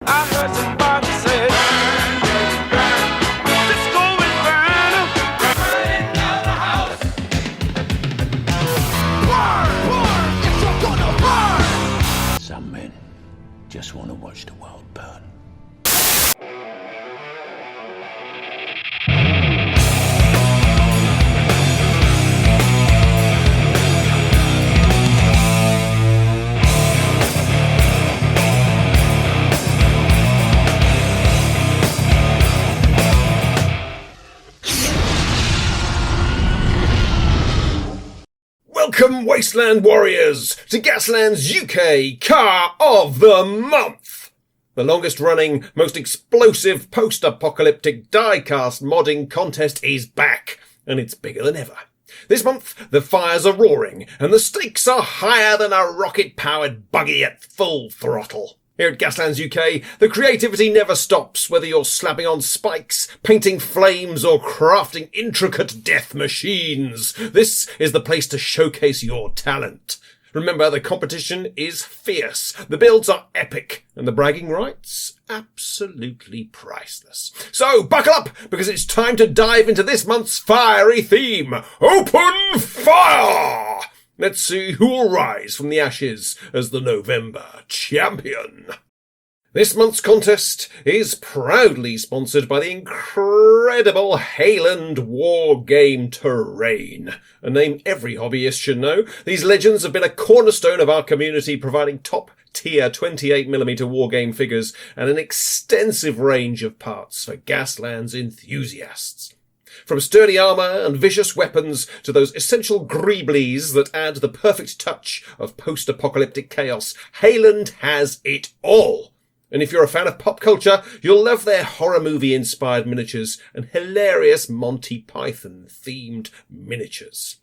I heard somebody say, Cisco is burning. Burn, burn, yes, you're gonna burn. Some men just want to watch the world burn. Welcome, Wasteland Warriors, to Gaslands UK Car of the Month! The longest-running, most explosive post-apocalyptic die-cast modding contest is back, and it's bigger than ever. This month, the fires are roaring, and the stakes are higher than a rocket-powered buggy at full throttle. Here at Gaslands UK, the creativity never stops, whether you're slapping on spikes, painting flames, or crafting intricate death machines. This is the place to showcase your talent. Remember, the competition is fierce, the builds are epic, and the bragging rights absolutely priceless. So, buckle up, because it's time to dive into this month's fiery theme. Open fire! Let's see who will rise from the ashes as the November champion. This month's contest is proudly sponsored by the incredible Hayland War Game Terrain. A name every hobbyist should know. These legends have been a cornerstone of our community, providing top-tier 28mm wargame figures and an extensive range of parts for Gaslands enthusiasts. From sturdy armour and vicious weapons to those essential greeblies that add the perfect touch of post-apocalyptic chaos, Hayland has it all. And if you're a fan of pop culture, you'll love their horror movie-inspired miniatures and hilarious Monty Python-themed miniatures.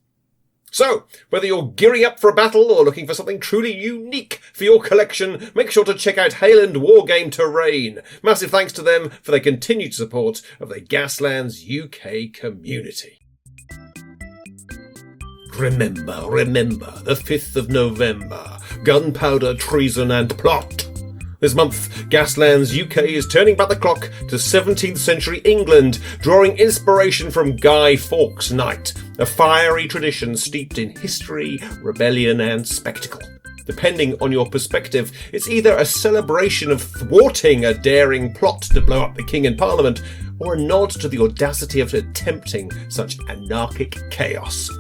So, whether you're gearing up for a battle or looking for something truly unique for your collection, make sure to check out Hayland Wargame Terrain. Massive thanks to them for their continued support of the Gaslands UK community. Remember, the 5th of November. Gunpowder, treason and plot. This month, Gaslands UK is turning back the clock to 17th century England, drawing inspiration from Guy Fawkes' Night, a fiery tradition steeped in history, rebellion and spectacle. Depending on your perspective, it's either a celebration of thwarting a daring plot to blow up the King and Parliament, or a nod to the audacity of attempting such anarchic chaos.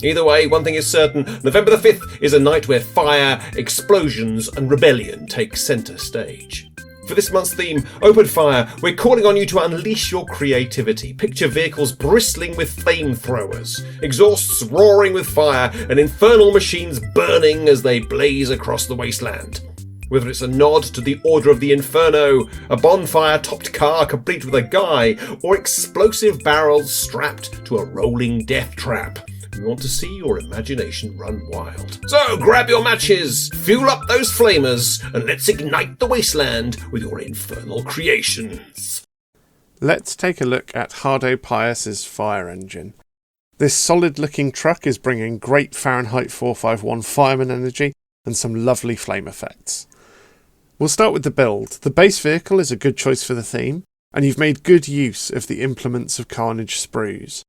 Either way, one thing is certain, November the 5th is a night where fire, explosions and rebellion take centre stage. For this month's theme, Open Fire, we're calling on you to unleash your creativity. Picture vehicles bristling with flamethrowers, exhausts roaring with fire, and infernal machines burning as they blaze across the wasteland. Whether it's a nod to the Order of the Inferno, a bonfire-topped car complete with a guy, or explosive barrels strapped to a rolling death trap, we want to see your imagination run wild. So grab your matches, fuel up those flamers, and let's ignite the wasteland with your infernal creations. Let's take a look at Hardo Pajus' fire engine. This solid-looking truck is bringing great Fahrenheit 451 fireman energy and some lovely flame effects. We'll start with the build. The base vehicle is a good choice for the theme, and you've made good use of the implements of Carnage sprues.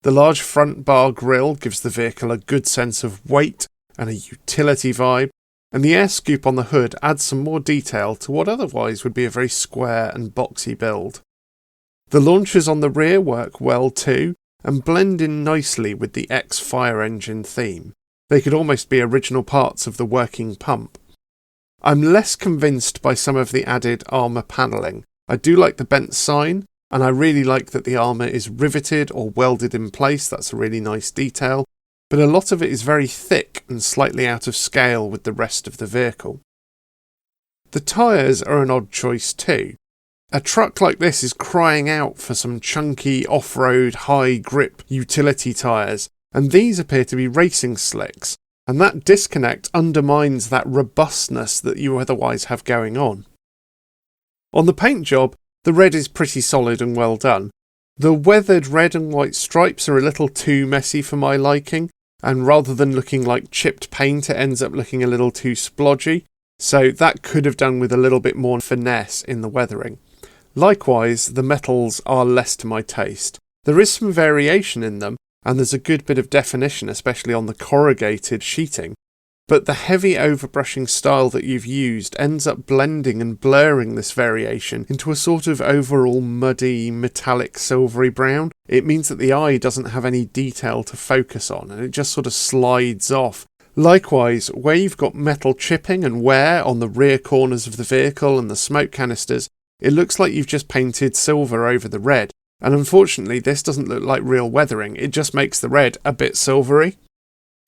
The large front bar grille gives the vehicle a good sense of weight and a utility vibe, and the air scoop on the hood adds some more detail to what otherwise would be a very square and boxy build. The launchers on the rear work well too, and blend in nicely with the X-Fire engine theme. They could almost be original parts of the working pump. I'm less convinced by some of the added armour panelling. I do like the bent sign, and I really like that the armour is riveted or welded in place. That's a really nice detail, but a lot of it is very thick and slightly out of scale with the rest of the vehicle. The tyres are an odd choice too. A truck like this is crying out for some chunky off-road high grip utility tyres, and these appear to be racing slicks, and that disconnect undermines that robustness that you otherwise have going on. On the paint job, the red is pretty solid and well done. The weathered red and white stripes are a little too messy for my liking, and rather than looking like chipped paint, it ends up looking a little too splodgy. so that could have done with a little bit more finesse in the weathering. Likewise, the metals are less to my taste. There is some variation in them, and there's a good bit of definition, especially on the corrugated sheeting, but the heavy overbrushing style that you've used ends up blending and blurring this variation into a sort of overall muddy, metallic, silvery brown. It means that the eye doesn't have any detail to focus on, and it just sort of slides off. Likewise, where you've got metal chipping and wear on the rear corners of the vehicle and the smoke canisters, it looks like you've just painted silver over the red. And unfortunately, this doesn't look like real weathering, it just makes the red a bit silvery.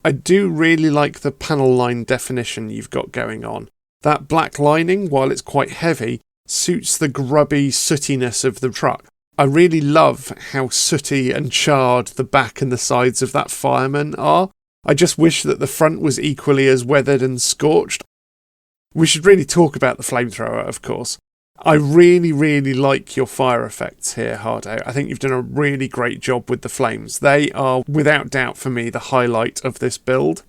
I do really like the panel line definition you've got going on. That black lining, while it's quite heavy, suits the grubby sootiness of the truck. I really love how sooty and charred the back and the sides of that fireman are. I just wish that the front was equally as weathered and scorched. We should really talk about the flamethrower, of course. I really, really like your fire effects here, Hardo. I think you've done a really great job with the flames. They are, without doubt for me, the highlight of this build.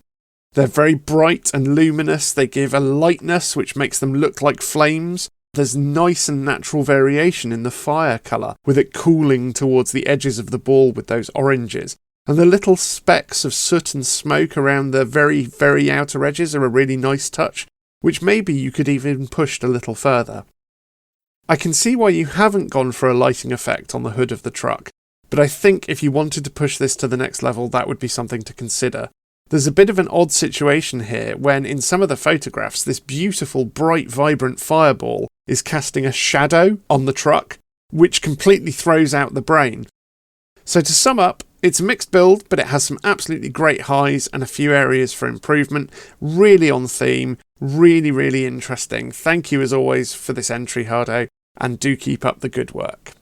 They're very bright and luminous. They give a lightness which makes them look like flames. There's nice and natural variation in the fire colour, with it cooling towards the edges of the ball with those oranges. And the little specks of soot and smoke around the very, very outer edges are a really nice touch, which maybe you could even push a little further. I can see why you haven't gone for a lighting effect on the hood of the truck, but I think if you wanted to push this to the next level, that would be something to consider. There's a bit of an odd situation here when, in some of the photographs, this beautiful, bright, vibrant fireball is casting a shadow on the truck, which completely throws out the brain. So to sum up, it's a mixed build, but it has some absolutely great highs and a few areas for improvement. Really on theme, really, really interesting. Thank you as always for this entry, Hardo, and do keep up the good work.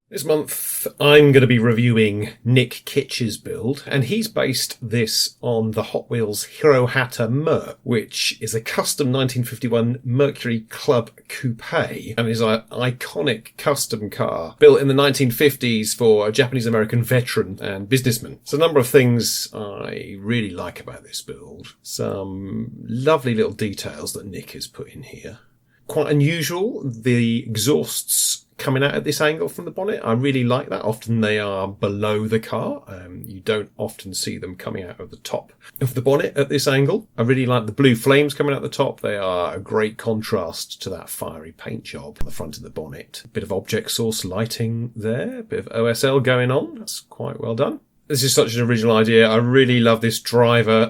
This month, I'm going to be reviewing Nick Kitch's build, and he's based this on the Hot Wheels Hero Hatter Merc, which is a custom 1951 Mercury Club Coupe, and is an iconic custom car built in the 1950s for a Japanese-American veteran and businessman. So a number of things I really like about this build. Some lovely little details that Nick has put in here. Quite unusual, the exhausts coming out at this angle from the bonnet. I really like that. Often they are below the car. You don't often see them coming out of the top of the bonnet at this angle. I really like the blue flames coming out the top. They are a great contrast to that fiery paint job on the front of the bonnet. A bit of object source lighting there, a bit of OSL going on. That's quite well done. This is such an original idea. I really love this driver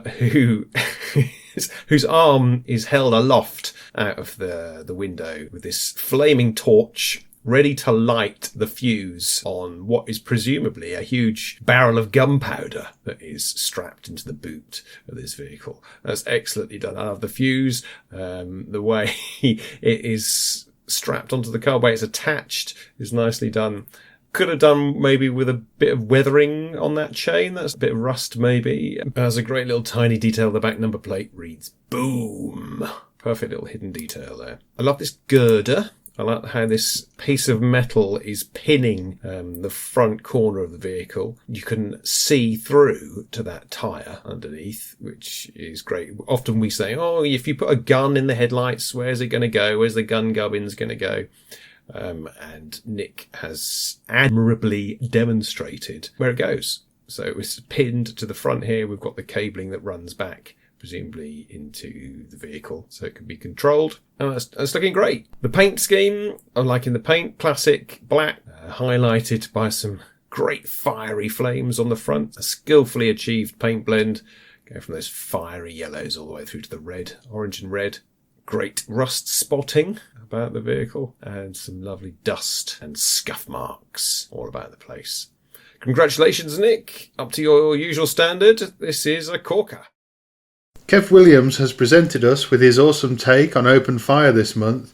whose arm is held aloft out of the window with this flaming torch ready to light the fuse on what is presumably a huge barrel of gunpowder that is strapped into the boot of this vehicle. That's excellently done. I love the fuse, the way it is strapped onto the car, the way it's attached is nicely done. Could have done maybe with a bit of weathering on that chain. That's a bit of rust maybe. There's a great little tiny detail. The back number plate reads boom. Perfect little hidden detail there. I love this girder. I like how this piece of metal is pinning the front corner of the vehicle. You can see through to that tyre underneath, which is great. Often we say, oh, if you put a gun in the headlights, where's it going to go? Where's the gun gubbins going to go? And Nick has admirably demonstrated where it goes. So it was pinned to the front here. We've got the cabling that runs back, presumably into the vehicle, so it can be controlled. And that's looking great. The paint scheme, I'm liking the paint, classic black, highlighted by some great fiery flames on the front. A skillfully achieved paint blend, go from those fiery yellows all the way through to the red, orange and red. Great rust spotting about the vehicle, and some lovely dust and scuff marks all about the place. Congratulations, Nick. Up to your usual standard, this is a corker. Kev Williams has presented us with his awesome take on open fire this month,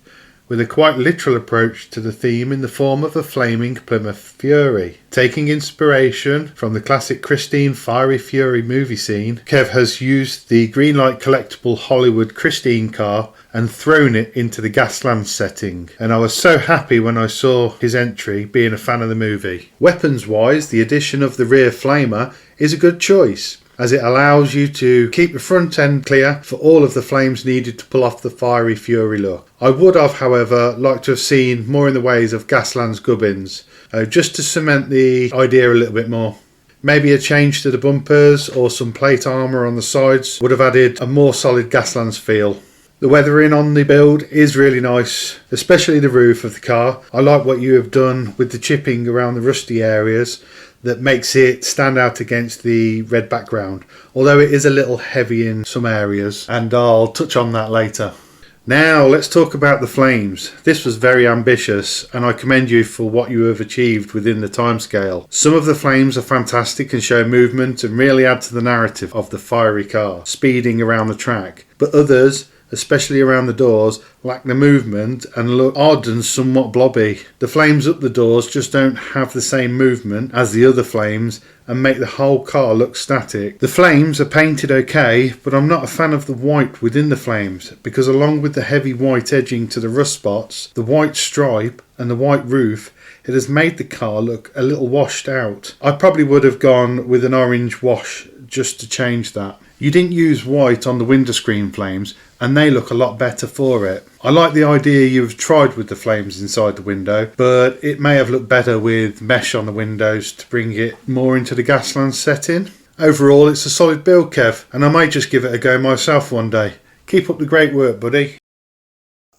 with a quite literal approach to the theme in the form of a flaming Plymouth Fury. Taking inspiration from the classic Christine Fiery Fury movie scene, Kev has used the Greenlight collectible Hollywood Christine car and thrown it into the Gaslands setting, and I was so happy when I saw his entry, being a fan of the movie. Weapons wise, the addition of the rear flamer is a good choice, as it allows you to keep the front end clear for all of the flames needed to pull off the fiery fury look. I would have, however, liked to have seen more in the ways of Gaslands gubbins, just to cement the idea a little bit more. Maybe a change to the bumpers or some plate armour on the sides would have added a more solid Gaslands feel. The weathering on the build is really nice, especially the roof of the car. I like what you have done with the chipping around the rusty areas that makes it stand out against the red background, although it is a little heavy in some areas, and I'll touch on that later. Now let's talk about the flames. This was very ambitious, and I commend you for what you have achieved within the timescale. Some of the flames are fantastic and show movement and really add to the narrative of the fiery car speeding around the track, but others, especially around the doors, lack the movement and look odd and somewhat blobby. The flames up the doors just don't have the same movement as the other flames and make the whole car look static. The flames are painted okay, but I'm not a fan of the white within the flames, because along with the heavy white edging to the rust spots, the white stripe and the white roof, it has made the car look a little washed out. I probably would have gone with an orange wash just to change that. You didn't use white on the windscreen flames, and they look a lot better for it. I like the idea you've tried with the flames inside the window, but it may have looked better with mesh on the windows to bring it more into the Gaslands setting. Overall, it's a solid build, Kev, and I might just give it a go myself one day. Keep up the great work, buddy.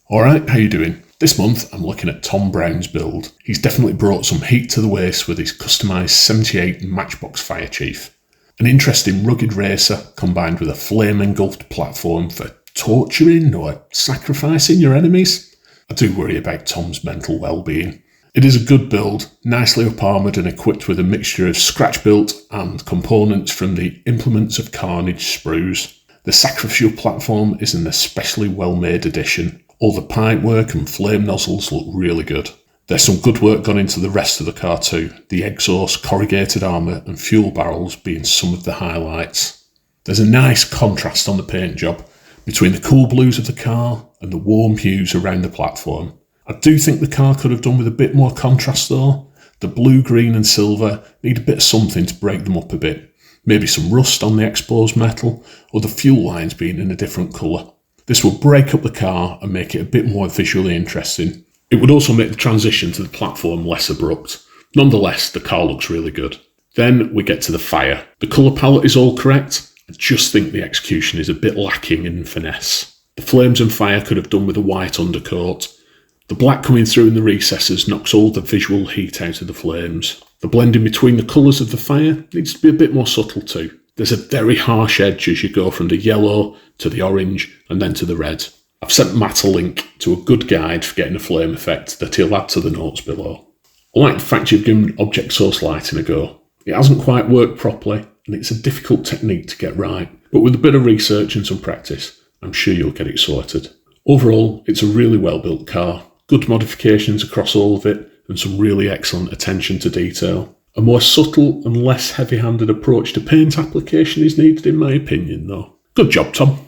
Alright, how you doing? This month I'm looking at Tom Brown's build. He's definitely brought some heat to the waist with his customised 78 Matchbox Fire Chief. An interesting rugged racer combined with a flame-engulfed platform for torturing or sacrificing your enemies. I do worry about Tom's mental well-being. It is a good build, nicely up-armoured and equipped with a mixture of scratch-built and components from the Implements of Carnage sprues. The sacrificial platform is an especially well-made addition. All the pipework and flame nozzles look really good. There's some good work gone into the rest of the car too, the exhaust, corrugated armour and fuel barrels being some of the highlights. There's a nice contrast on the paint job between the cool blues of the car and the warm hues around the platform. I do think the car could have done with a bit more contrast though. The blue, green and silver need a bit of something to break them up a bit. Maybe some rust on the exposed metal or the fuel lines being in a different colour. This will break up the car and make it a bit more visually interesting. It would also make the transition to the platform less abrupt. Nonetheless, the car looks really good. Then we get to the fire. The colour palette is all correct. I just think the execution is a bit lacking in finesse. The flames and fire could have done with a white undercoat. The black coming through in the recesses knocks all the visual heat out of the flames. The blending between the colours of the fire needs to be a bit more subtle too. There's a very harsh edge as you go from the yellow to the orange and then to the red. I've sent Matt a link to a good guide for getting a flame effect that he'll add to the notes below. I like the fact you've given object source lighting a go. It hasn't quite worked properly and it's a difficult technique to get right, but with a bit of research and some practice, I'm sure you'll get it sorted. Overall, it's a really well built car, good modifications across all of it and some really excellent attention to detail. A more subtle and less heavy-handed approach to paint application is needed in my opinion though. Good job, Tom.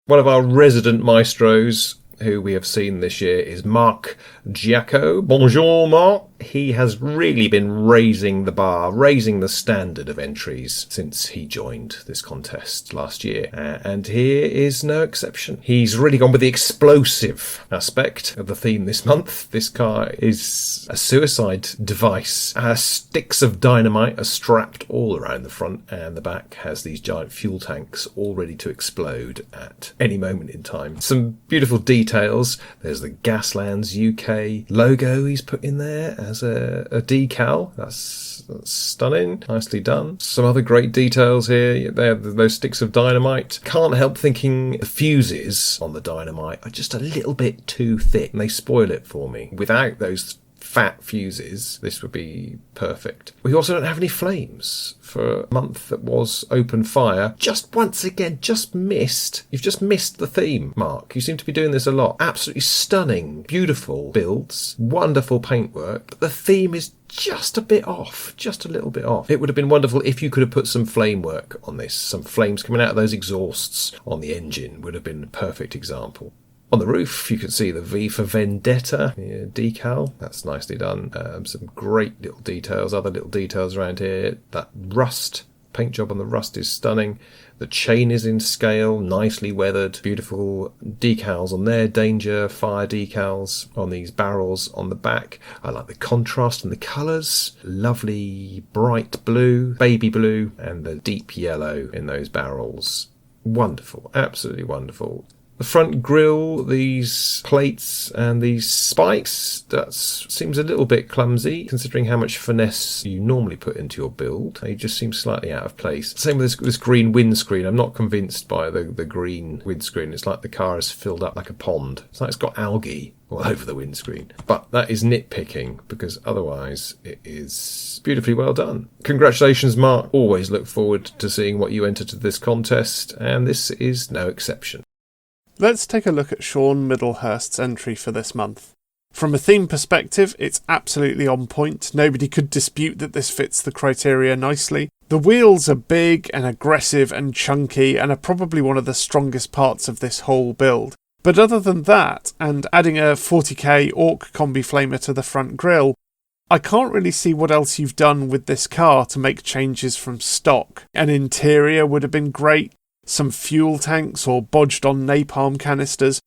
One of our resident maestros who we have seen this year is Marc Giacco. Bonjour, Marc. He has really been raising the bar, raising the standard of entries since he joined this contest last year. And here is no exception. He's really gone with the explosive aspect of the theme this month. This car is a suicide device. Sticks of dynamite are strapped all around the front, and the back has these giant fuel tanks all ready to explode at any moment in time. Some beautiful details. There's the Gaslands UK logo he's put in there as a decal. That's stunning. Nicely done. Some other great details here. There, those sticks of dynamite. Can't help thinking the fuses on the dynamite are just a little bit too thick, and they spoil it for me. Without those fat fuses, this would be perfect. We also don't have any flames for a month that was open fire. Just once again, you've just missed the theme, Marc. You seem to be doing this a lot. Absolutely stunning, beautiful builds, wonderful paintwork, but the theme is just a bit off, just a little bit off. It would have been wonderful if you could have put some flame work on this. Some flames coming out of those exhausts on the engine would have been a perfect example. On the roof, you can see the V for Vendetta decal. That's nicely done. Some great little details, other little details around here. That rust paint job on the rust is stunning. The chain is in scale, nicely weathered, beautiful decals on there, danger, fire decals on these barrels on the back. I like the contrast and the colours. Lovely bright blue, baby blue, and the deep yellow in those barrels. Wonderful, absolutely wonderful. The front grille, these plates and these spikes, that seems a little bit clumsy considering how much finesse you normally put into your build. They just seem slightly out of place. Same with this green windscreen. I'm not convinced by the green windscreen. It's like the car is filled up like a pond. It's like it's got algae all over the windscreen. But that is nitpicking, because otherwise it is beautifully well done. Congratulations, Marc. Always look forward to seeing what you enter to this contest, and this is no exception. Let's take a look at Sean Middlehurst's entry for this month. From a theme perspective, it's absolutely on point. Nobody could dispute that this fits the criteria nicely. The wheels are big and aggressive and chunky and are probably one of the strongest parts of this whole build. But other than that, and adding a 40k Orc combi flamer to the front grille, I can't really see what else you've done with this car to make changes from stock. An interior would have been great. Some fuel tanks or bodged on napalm canisters.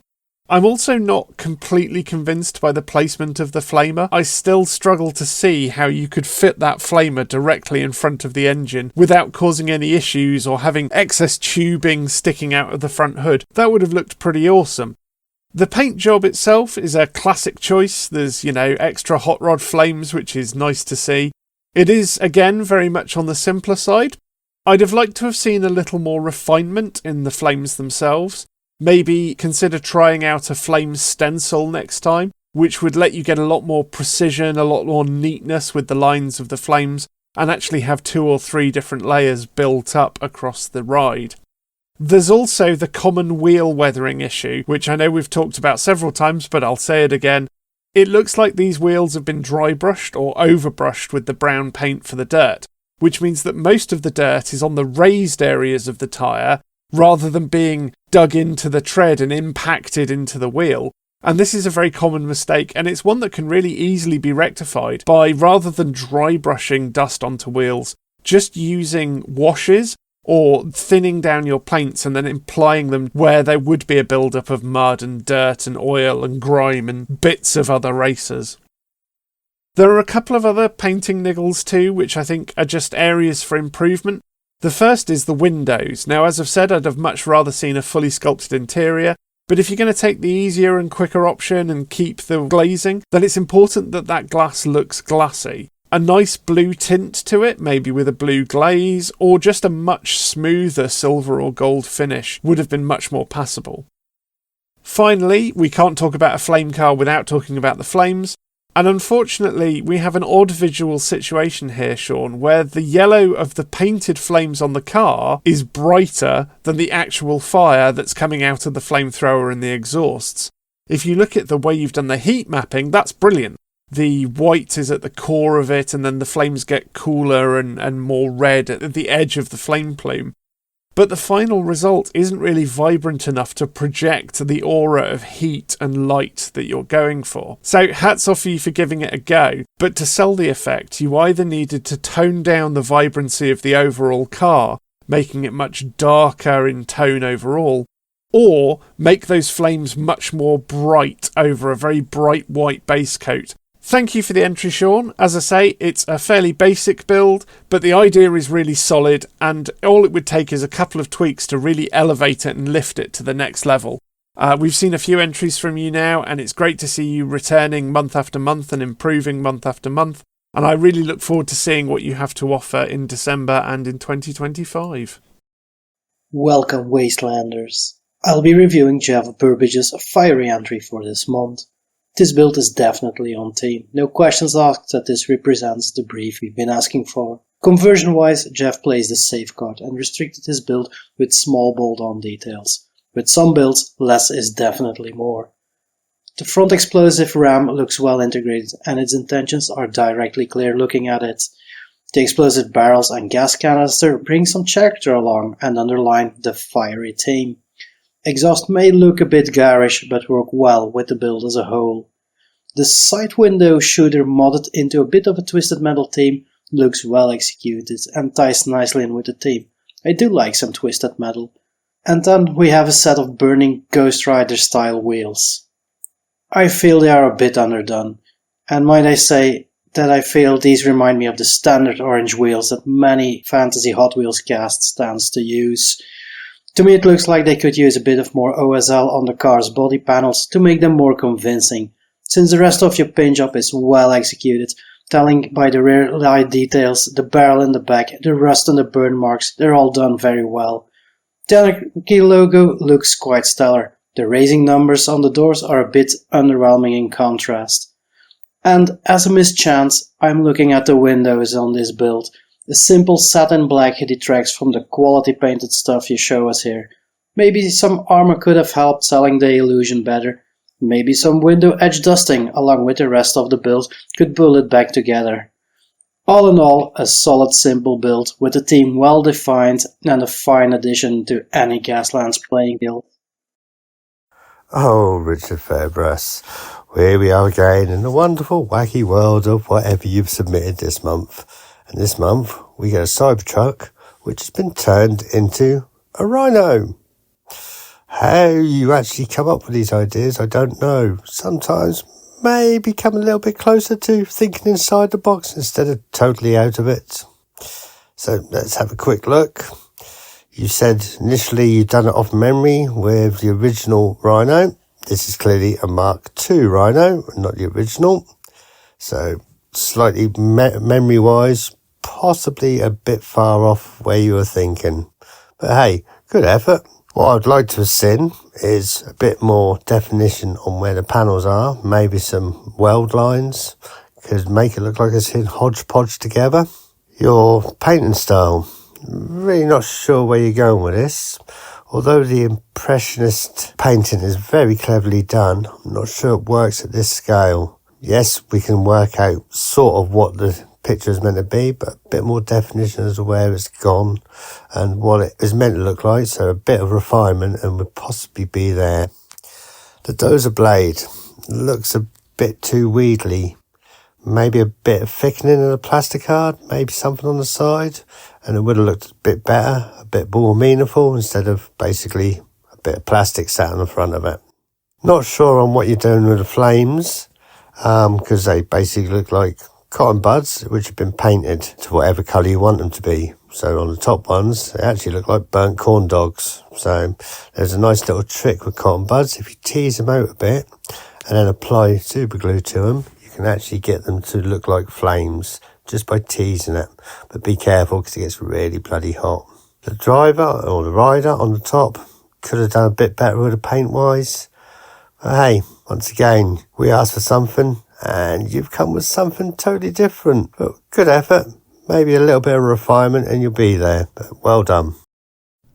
I'm also not completely convinced by the placement of the flamer. I still struggle to see how you could fit that flamer directly in front of the engine without causing any issues or having excess tubing sticking out of the front hood. That would have looked pretty awesome. The paint job itself is a classic choice. There's, extra hot rod flames, which is nice to see. It is, again, very much on the simpler side. I'd have liked to have seen a little more refinement in the flames themselves. Maybe consider trying out a flame stencil next time, which would let you get a lot more precision, a lot more neatness with the lines of the flames, and actually have 2 or 3 different layers built up across the ride. There's also the common wheel weathering issue, which I know we've talked about several times, but I'll say it again. It looks like these wheels have been dry brushed or overbrushed with the brown paint for the dirt, which means that most of the dirt is on the raised areas of the tyre rather than being dug into the tread and impacted into the wheel. And this is a very common mistake, and it's one that can really easily be rectified by, rather than dry brushing dust onto wheels, just using washes or thinning down your paints and then applying them where there would be a build-up of mud and dirt and oil and grime and bits of other racers. There are a couple of other painting niggles too, which I think are just areas for improvement. The first is the windows. Now, as I've said, I'd have much rather seen a fully sculpted interior, but if you're going to take the easier and quicker option and keep the glazing, then it's important that that glass looks glassy. A nice blue tint to it, maybe with a blue glaze, or just a much smoother silver or gold finish would have been much more passable. Finally, we can't talk about a flame car without talking about the flames. And unfortunately, we have an odd visual situation here, Sean, where the yellow of the painted flames on the car is brighter than the actual fire that's coming out of the flamethrower and the exhausts. If you look at the way you've done the heat mapping, that's brilliant. The white is at the core of it, and then the flames get cooler and more red at the edge of the flame plume. But the final result isn't really vibrant enough to project the aura of heat and light that you're going for. So hats off to you for giving it a go, but to sell the effect, you either needed to tone down the vibrancy of the overall car, making it much darker in tone overall, or make those flames much more bright over a very bright white base coat. Thank you for the entry, Sean. As I say, it's a fairly basic build, but the idea is really solid, and all it would take is a couple of tweaks to really elevate it and lift it to the next level. We've seen a few entries from you now, and it's great to see you returning month after month and improving month after month, and I really look forward to seeing what you have to offer in December and in 2025. Welcome, Wastelanders. I'll be reviewing Geoff Burbidge's fiery entry for this month. This build is definitely on theme. No questions asked that this represents the brief we've been asking for. Conversion-wise, Geoff plays the safe card and restricted his build with small bolt-on details. With some builds, less is definitely more. The front explosive ram looks well integrated and its intentions are directly clear looking at it. The explosive barrels and gas canister bring some character along and underline the fiery theme. Exhaust may look a bit garish, but work well with the build as a whole. The side window shooter modded into a bit of a twisted metal theme looks well executed and ties nicely in with the theme. I do like some twisted metal. And then we have a set of burning Ghost Rider style wheels. I feel they are a bit underdone, and might I say that I feel these remind me of the standard orange wheels that many fantasy Hot Wheels cast stands to use. To me it looks like they could use a bit of more OSL on the car's body panels to make them more convincing, since the rest of your paint job is well executed, telling by the rear light details, the barrel in the back, the rust and the burn marks, they're all done very well. The Autokill logo looks quite stellar. The racing numbers on the doors are a bit underwhelming in contrast. And as a mischance, I'm looking at the windows on this build. A simple satin black detracts from the quality painted stuff you show us here. Maybe some armor could have helped selling the illusion better. Maybe some window edge dusting along with the rest of the build could pull it back together. All in all, a solid simple build with a theme well defined and a fine addition to any Gaslands playing guild. Oh, Richard Fairbrass, here we are again in the wonderful wacky world of whatever you've submitted this month. And this month we get a Cybertruck which has been turned into a Rhino. How you actually come up with these ideas, I don't know. Sometimes maybe come a little bit closer to thinking inside the box instead of totally out of it. So let's have a quick look. You said initially you'd done it off memory with the original Rhino. This is clearly a Mark II Rhino, not the original. So slightly memory-wise, possibly a bit far off where you were thinking. But hey, good effort. What I'd like to have seen is a bit more definition on where the panels are. Maybe some weld lines. Could make it look like it's in hodgepodge together. Your painting style. Really not sure where you're going with this. Although the impressionist painting is very cleverly done, I'm not sure it works at this scale. Yes, we can work out sort of what the picture is meant to be, but a bit more definition as to where it's gone and what it is meant to look like, so a bit of refinement and would possibly be there. The dozer blade looks a bit too wheedly. Maybe a bit of thickening in the plastic card, maybe something on the side, and it would have looked a bit better, a bit more meaningful, instead of basically a bit of plastic sat on the front of it. Not sure on what you're doing with the flames, because they basically look like cotton buds which have been painted to whatever colour you want them to be. So on the top ones, they actually look like burnt corn dogs. So there's a nice little trick with cotton buds. If you tease them out a bit and then apply super glue to them, you can actually get them to look like flames just by teasing it. But be careful because it gets really bloody hot. The driver or the rider on the top could have done a bit better with the paint wise. But hey, once again, we asked for something and you've come with something totally different. But good effort. Maybe a little bit of refinement and you'll be there. But well done.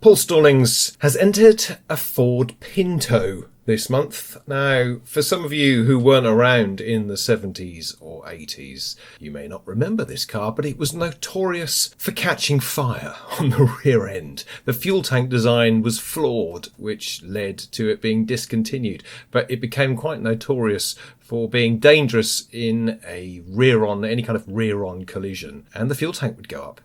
Paul Stallings has entered a Ford Pinto this month. Now, for some of you who weren't around in the 70s or 80s, you may not remember this car, but it was notorious for catching fire on the rear end. The fuel tank design was flawed, which led to it being discontinued, but it became quite notorious for being dangerous in a any kind of rear-on collision, and the fuel tank would go up.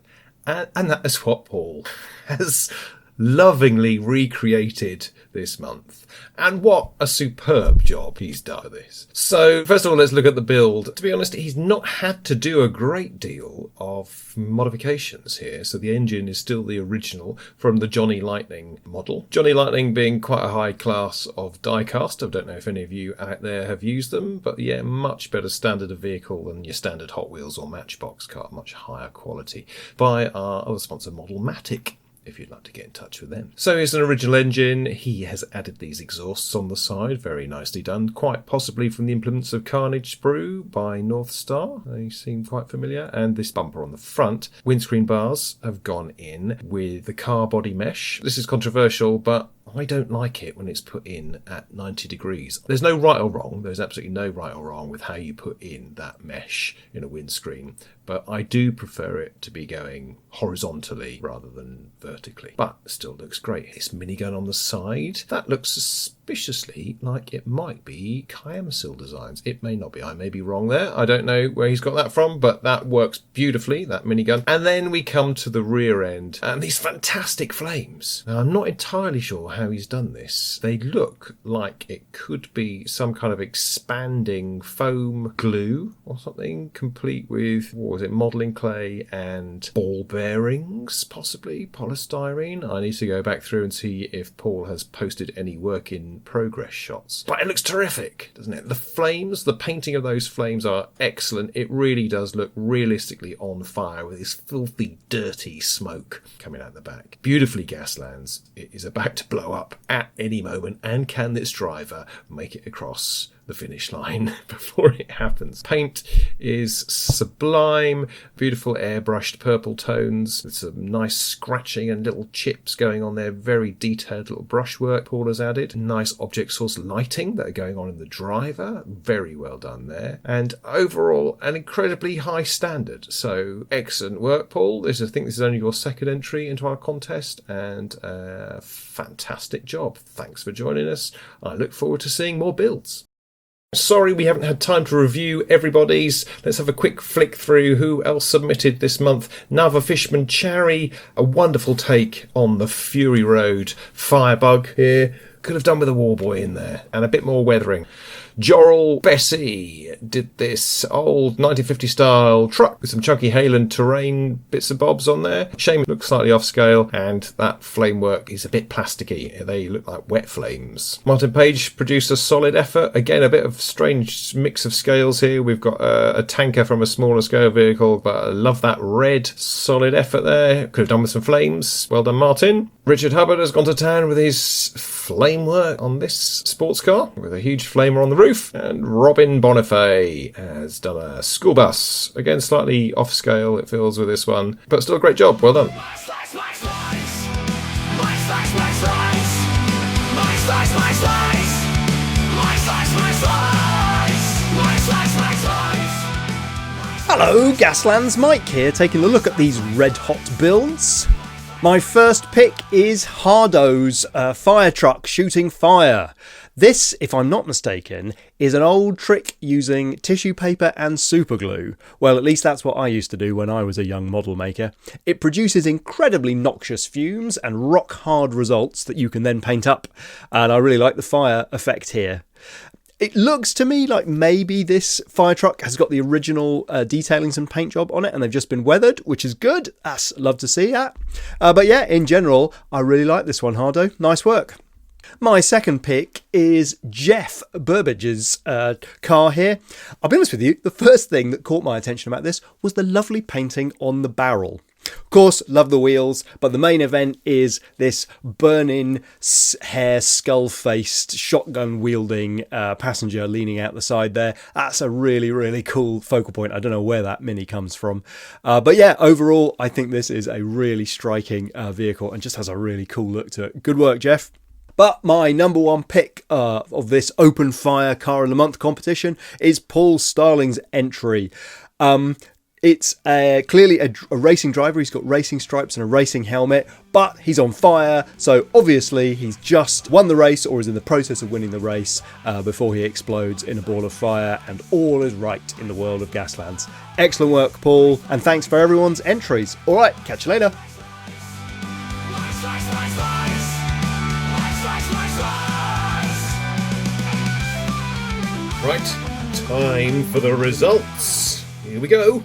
And that is what Paul has lovingly recreated this month. And what a superb job he's done with this. So, first of all, let's look at the build. To be honest, he's not had to do a great deal of modifications here. So the engine is still the original from the Johnny Lightning model. Johnny Lightning being quite a high class of diecast. I don't know if any of you out there have used them, but yeah, much better standard of vehicle than your standard Hot Wheels or Matchbox car. Much higher quality by our other sponsor, Modelmatic, if you'd like to get in touch with them. So it's an original engine. He has added these exhausts on the side, very nicely done, quite possibly from the implements of Carnage Sprue by North Star. They seem quite familiar. And this bumper on the front. Windscreen bars have gone in with the car body mesh. This is controversial, but I don't like it when it's put in at 90 degrees. There's no right or wrong. There's absolutely no right or wrong with how you put in that mesh in a windscreen. But I do prefer it to be going horizontally rather than vertically. But it still looks great. This minigun on the side, that looks suspiciously like it might be Kiamsil Designs. It may not be. I may be wrong there. I don't know where he's got that from, but that works beautifully, that minigun. And then we come to the rear end and these fantastic flames. Now, I'm not entirely sure how he's done this. They look like it could be some kind of expanding foam glue or something, complete with, what was it, modelling clay and ball bearings, possibly polystyrene. I need to go back through and see if Paul has posted any work in progress shots. But it looks terrific, doesn't it? The flames, the painting of those flames are excellent. It really does look realistically on fire with this filthy, dirty smoke coming out the back. Beautifully Gaslands. It is about to blow up at any moment, and can this driver make it across the finish line before it happens? Paint is sublime, beautiful airbrushed purple tones with some nice scratching and little chips going on there, very detailed little brushwork Paul has added, nice object source lighting that are going on in the driver, very well done there, and overall an incredibly high standard. So excellent work, Paul. I think this is only your second entry into our contest, and fantastic job. Thanks for joining us. I look forward to seeing more builds. Sorry we haven't had time to review everybody's. Let's have a quick flick through who else submitted this month. Nava Fishman Chari, a wonderful take on the Fury Road Firebug here. Could have done with a Warboy in there and a bit more weathering. Jorrel Bessie did this old 1950 style truck with some chunky Hayland terrain bits and bobs on there. Shame it looks slightly off scale, and that flame work is a bit plasticky. They look like wet flames. Martin Page produced a solid effort. Again, a bit of strange mix of scales here. We've got a tanker from a smaller scale vehicle, but I love that red solid effort there. Could have done with some flames. Well done, Martin. Richard Hubbard has gone to town with his flame work on this sports car with a huge flamer on the roof. And Robin Bonifay has done a school bus. Again, slightly off scale it feels with this one, but still a great job. Well done. Hello, Gaslands, Mike here, taking a look at these red hot builds. My first pick is Hardo's fire truck shooting fire. This, if I'm not mistaken, is an old trick using tissue paper and super glue. Well, at least that's what I used to do when I was a young model maker. It produces incredibly noxious fumes and rock hard results that you can then paint up. And I really like the fire effect here. It looks to me like maybe this fire truck has got the original detailings and paint job on it, and they've just been weathered, which is good. That's love to see that. But yeah, in general, I really like this one, Hardo. Nice work. My second pick is Geoff Burbidge's car here. I'll be honest with you, the first thing that caught my attention about this was the lovely painting on the barrel. Of course, love the wheels, but the main event is this burning, hair, skull-faced, shotgun-wielding passenger leaning out the side there. That's a really, really cool focal point. I don't know where that Mini comes from. But yeah, overall, I think this is a really striking vehicle and just has a really cool look to it. Good work, Geoff. But my number one pick of this open fire car of the month competition is Paul Stallings' entry. It's clearly a racing driver. He's got racing stripes and a racing helmet, but he's on fire. So obviously he's just won the race or is in the process of winning the race before he explodes in a ball of fire, and all is right in the world of Gaslands. Excellent work, Paul, and thanks for everyone's entries. All right, catch you later. Right, time for the results. Here we go.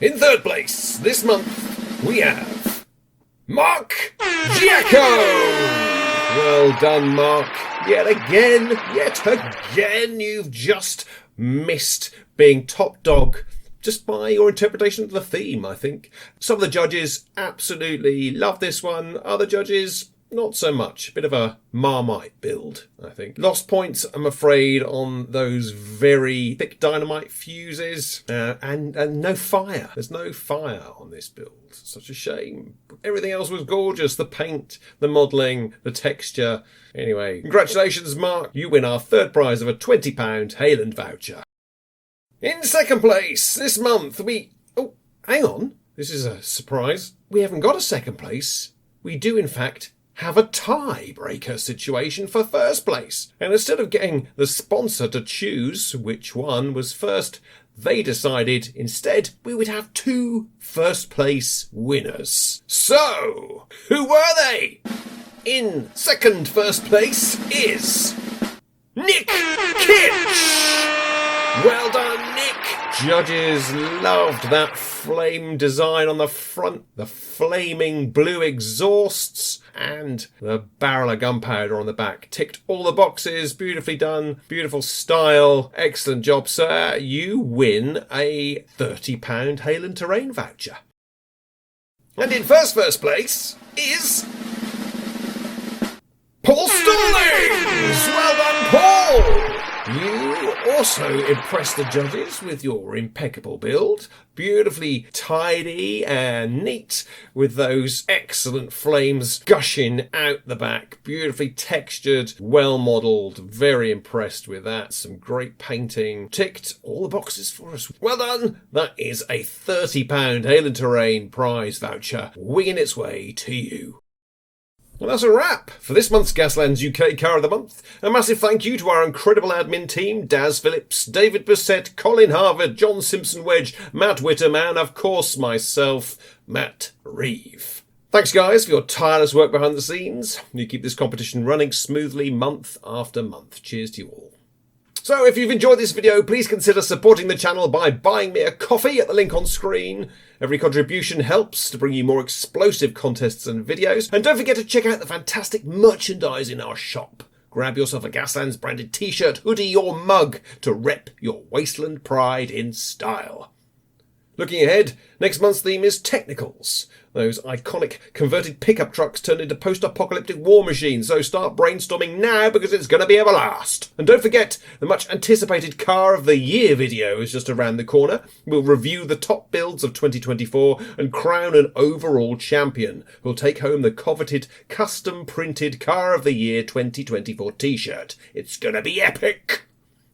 In third place this month, we have Marc Giacco. Well done, Marc. Yet again, you've just missed being top dog just by your interpretation of the theme, I think. Some of the judges absolutely love this one. Other judges, not so much. Bit of a Marmite build, I think. Lost points, I'm afraid, on those very thick dynamite fuses and no fire. There's no fire on this build. Such a shame. Everything else was gorgeous. The paint, the modelling, the texture. Anyway, congratulations, Marc. You win our third prize of a £20 Hayland voucher. In second place this month, Oh, hang on. This is a surprise. We haven't got a second place. We do, in fact, have a tiebreaker situation for first place. And instead of getting the sponsor to choose which one was first, they decided instead we would have 2 first place winners. So, who were they? In second first place is Nick Kitch. Well done, Nick. Judges loved that flame design on the front, the flaming blue exhausts, and the barrel of gunpowder on the back. Ticked all the boxes, beautifully done, beautiful style. Excellent job, sir. You win a £30 Hail and Terrain voucher. And in first place is Paul Stallings! Well done, Paul! You also impressed the judges with your impeccable build. Beautifully tidy and neat, with those excellent flames gushing out the back. Beautifully textured, well modelled. Very impressed with that. Some great painting. Ticked all the boxes for us. Well done! That is a £30 Hail and Terrain prize voucher winging its way to you. Well, that's a wrap for this month's Gaslands UK Car of the Month. A massive thank you to our incredible admin team, Daz Phillips, David Bissett, Colin Harvard, John Simpson-Wedge, Matt Whittam, and of course myself, Matt Reeve. Thanks guys for your tireless work behind the scenes. You keep this competition running smoothly month after month. Cheers to you all. So if you've enjoyed this video, please consider supporting the channel by buying me a coffee at the link on screen. Every contribution helps to bring you more explosive contests and videos. And don't forget to check out the fantastic merchandise in our shop. Grab yourself a Gaslands branded t-shirt, hoodie or mug to rep your wasteland pride in style. Looking ahead, next month's theme is technicals. Those iconic converted pickup trucks turned into post-apocalyptic war machines, so start brainstorming now because it's going to be everlast. And don't forget, the much anticipated Car of the Year video is just around the corner. We'll review the top builds of 2024 and crown an overall champion who'll take home the coveted custom printed Car of the Year 2024 t-shirt. It's going to be epic!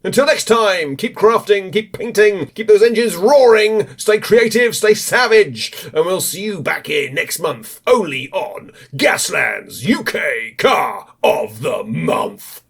Until next time, keep crafting, keep painting, keep those engines roaring, stay creative, stay savage, and we'll see you back here next month, only on Gaslands UK Car of the Month.